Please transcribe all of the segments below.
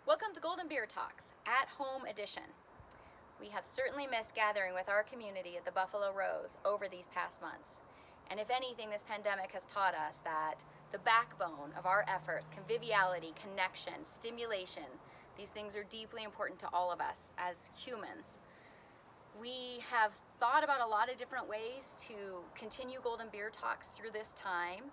Welcome to Golden Beer Talks, at-home edition. We have certainly missed gathering with our community at the Buffalo Rose over these past months. And if anything, this pandemic has taught us that the backbone of our efforts, conviviality, connection, stimulation, these things are deeply important to all of us as humans. We have thought about a lot of different ways to continue Golden Beer Talks through this time.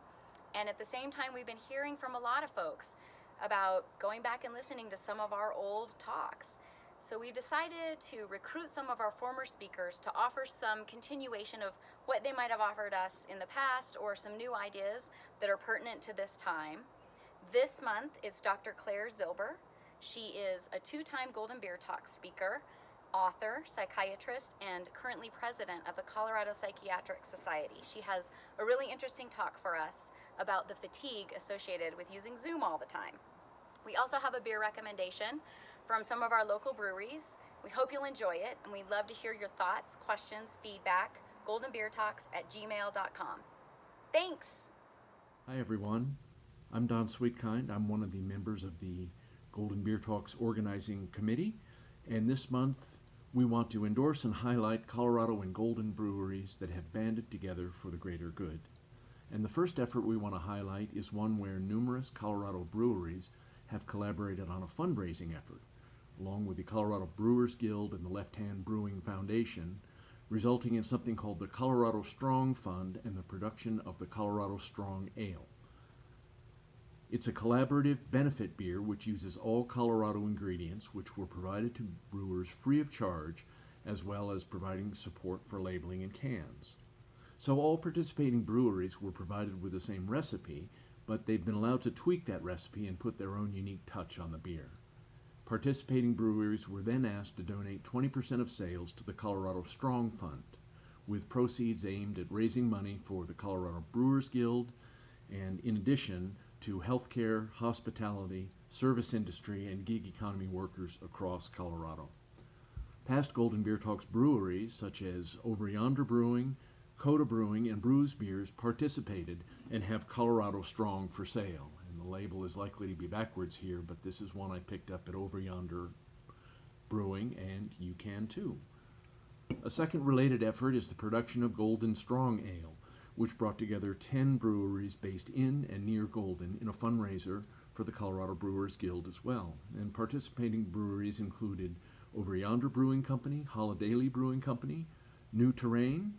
And at the same time, we've been hearing from a lot of folks about going back and listening to some of our old talks. So we decided to recruit some of our former speakers to offer some continuation of what they might have offered us in the past or some new ideas that are pertinent to this time. This month it's Dr. Claire Zilber. She is a two-time Golden Beer Talk speaker, author, psychiatrist, and currently president of the Colorado Psychiatric Society. She has a really interesting talk for us about the fatigue associated with using Zoom all the time. We also have a beer recommendation from some of our local breweries. We hope you'll enjoy it, and we'd love to hear your thoughts, questions, feedback. goldenbeertalks@gmail.com. Thanks! Hi everyone, I'm Don Sweetkind. I'm one of the members of the Golden Beer Talks organizing committee, and this month we want to endorse and highlight Colorado and Golden breweries that have banded together for the greater good. And the first effort we want to highlight is one where numerous Colorado breweries have collaborated on a fundraising effort, along with the Colorado Brewers Guild and the Left Hand Brewing Foundation, resulting in something called the Colorado Strong Fund and the production of the Colorado Strong Ale. It's a collaborative benefit beer which uses all Colorado ingredients, which were provided to brewers free of charge, as well as providing support for labeling and cans. So all participating breweries were provided with the same recipe, but they've been allowed to tweak that recipe and put their own unique touch on the beer. Participating breweries were then asked to donate 20% of sales to the Colorado Strong Fund, with proceeds aimed at raising money for the Colorado Brewers Guild, and in addition to healthcare, hospitality, service industry, and gig economy workers across Colorado. Past Golden Beer Talks breweries, such as Over Yonder Brewing, Coda Brewing, and Brews Beers participated and have Colorado Strong for sale. And the label is likely to be backwards here, but this is one I picked up at Over Yonder Brewing, and you can too. A second related effort is the production of Golden Strong Ale, which brought together 10 breweries based in and near Golden in a fundraiser for the Colorado Brewers Guild as well. And participating breweries included Over Yonder Brewing Company, Holidaily Brewing Company, New Terrain,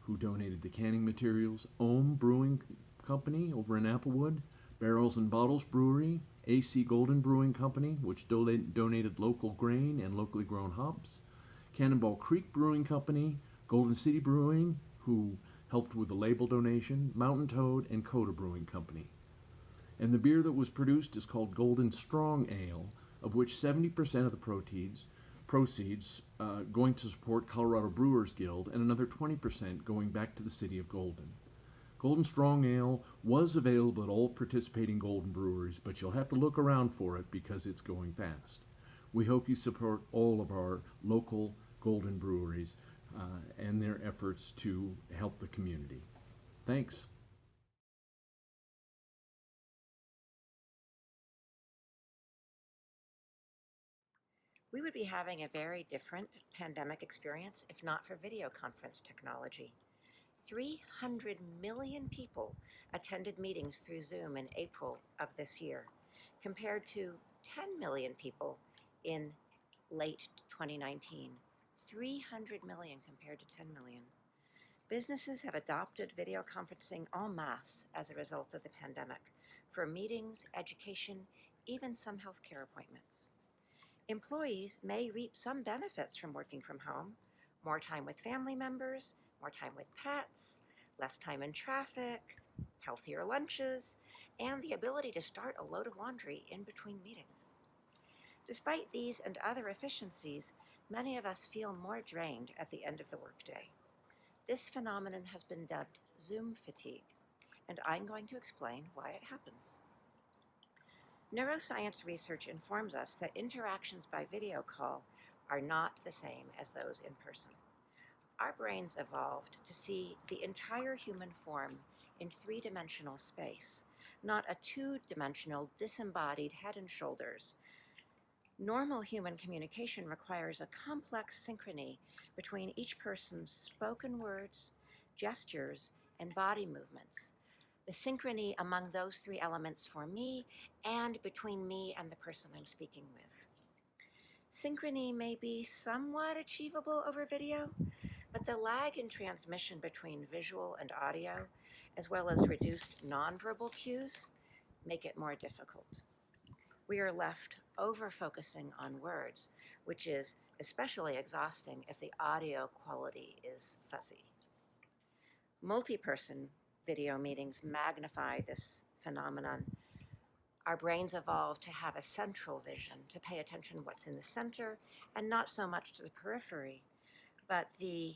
who donated the canning materials, Ohm Brewing Company over in Applewood, Barrels and Bottles Brewery, AC Golden Brewing Company, which donated local grain and locally grown hops, Cannonball Creek Brewing Company, Golden City Brewing, who helped with the label donation, Mountain Toad, and Coda Brewing Company. And the beer that was produced is called Golden Strong Ale, of which 70% of the proceeds going to support Colorado Brewers Guild, and another 20% going back to the city of Golden. Golden Strong Ale was available at all participating Golden breweries, but you'll have to look around for it because it's going fast. We hope you support all of our local Golden breweries and their efforts to help the community. Thanks. We would be having a very different pandemic experience if not for video conference technology. 300 million people attended meetings through Zoom in April of this year, compared to 10 million people in late 2019. 300 million compared to 10 million. Businesses have adopted video conferencing en masse as a result of the pandemic for meetings, education, even some healthcare appointments. Employees may reap some benefits from working from home: more time with family members, more time with pets, less time in traffic, healthier lunches, and the ability to start a load of laundry in between meetings. Despite these and other efficiencies, many of us feel more drained at the end of the workday. This phenomenon has been dubbed Zoom fatigue, and I'm going to explain why it happens. Neuroscience research informs us that interactions by video call are not the same as those in person. Our brains evolved to see the entire human form in three-dimensional space, not a two-dimensional disembodied head and shoulders Normal human communication requires a complex synchrony between each person's spoken words, gestures, and body movements. The synchrony among those three elements for me and between me and the person I'm speaking with. Synchrony may be somewhat achievable over video, but the lag in transmission between visual and audio, as well as reduced nonverbal cues, make it more difficult. We are left over-focusing on words, which is especially exhausting if the audio quality is fuzzy. Multi-person video meetings magnify this phenomenon. Our brains evolved to have a central vision, to pay attention to what's in the center and not so much to the periphery. But the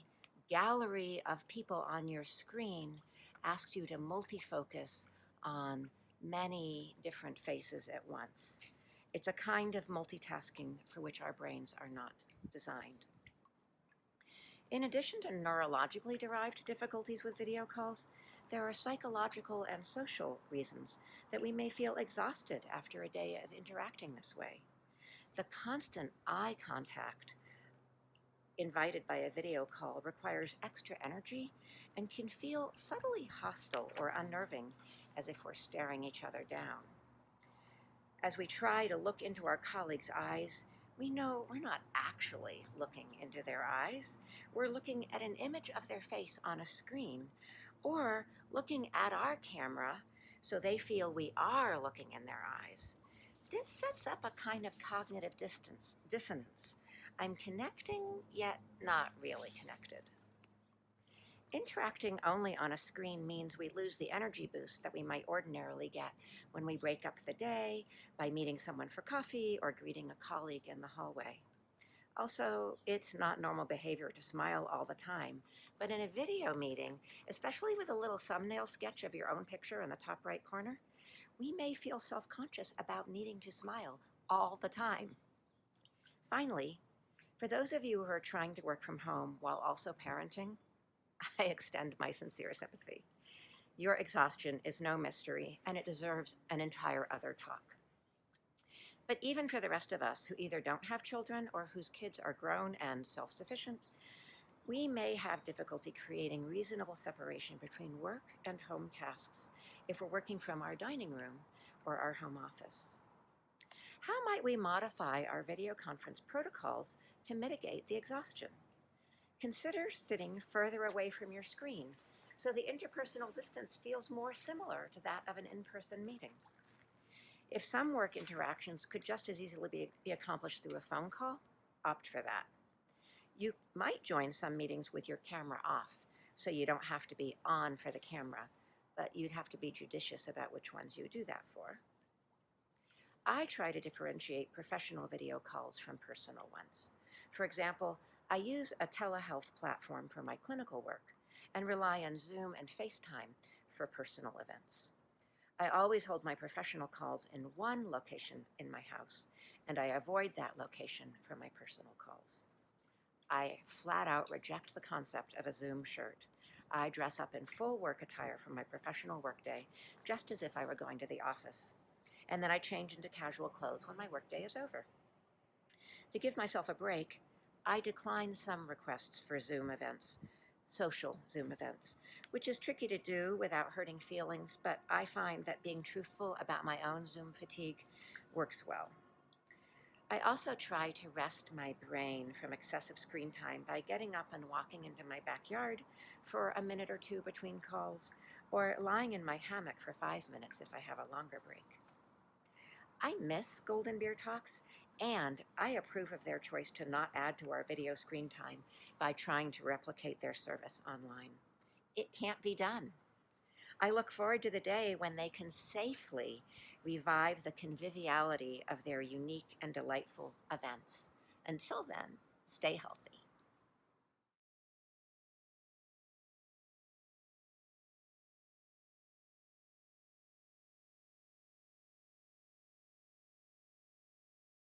gallery of people on your screen asks you to multi-focus on many different faces at once. It's a kind of multitasking for which our brains are not designed. In addition to neurologically derived difficulties with video calls, there are psychological and social reasons that we may feel exhausted after a day of interacting this way. The constant eye contact invited by a video call requires extra energy and can feel subtly hostile or unnerving, as if we're staring each other down. As we try to look into our colleagues' eyes, we know we're not actually looking into their eyes. We're looking at an image of their face on a screen, or looking at our camera so they feel we are looking in their eyes. This sets up a kind of cognitive dissonance. I'm connecting, yet not really connected. Interacting only on a screen means we lose the energy boost that we might ordinarily get when we break up the day by meeting someone for coffee or greeting a colleague in the hallway. Also, it's not normal behavior to smile all the time, but in a video meeting, especially with a little thumbnail sketch of your own picture in the top right corner, we may feel self-conscious about needing to smile all the time. Finally, for those of you who are trying to work from home while also parenting, I extend my sincere sympathy. Your exhaustion is no mystery, and it deserves an entire other talk. But even for the rest of us who either don't have children or whose kids are grown and self-sufficient, we may have difficulty creating reasonable separation between work and home tasks if we're working from our dining room or our home office. How might we modify our video conference protocols to mitigate the exhaustion? Consider sitting further away from your screen so the interpersonal distance feels more similar to that of an in-person meeting. If some work interactions could just as easily be accomplished through a phone call, opt for that. You might join some meetings with your camera off, so you don't have to be on for the camera, but you'd have to be judicious about which ones you do that for. I try to differentiate professional video calls from personal ones. For example, I use a telehealth platform for my clinical work and rely on Zoom and FaceTime for personal events. I always hold my professional calls in one location in my house, and I avoid that location for my personal calls. I flat out reject the concept of a Zoom shirt. I dress up in full work attire for my professional workday, just as if I were going to the office. And then I change into casual clothes when my workday is over. To give myself a break, I decline some requests for Zoom events, social Zoom events, which is tricky to do without hurting feelings, but I find that being truthful about my own Zoom fatigue works well. I also try to rest my brain from excessive screen time by getting up and walking into my backyard for a minute or two between calls, or lying in my hammock for 5 minutes if I have a longer break. I miss Golden Beer Talks, and I approve of their choice to not add to our video screen time by trying to replicate their service online. It can't be done. I look forward to the day when they can safely revive the conviviality of their unique and delightful events. Until then, stay healthy.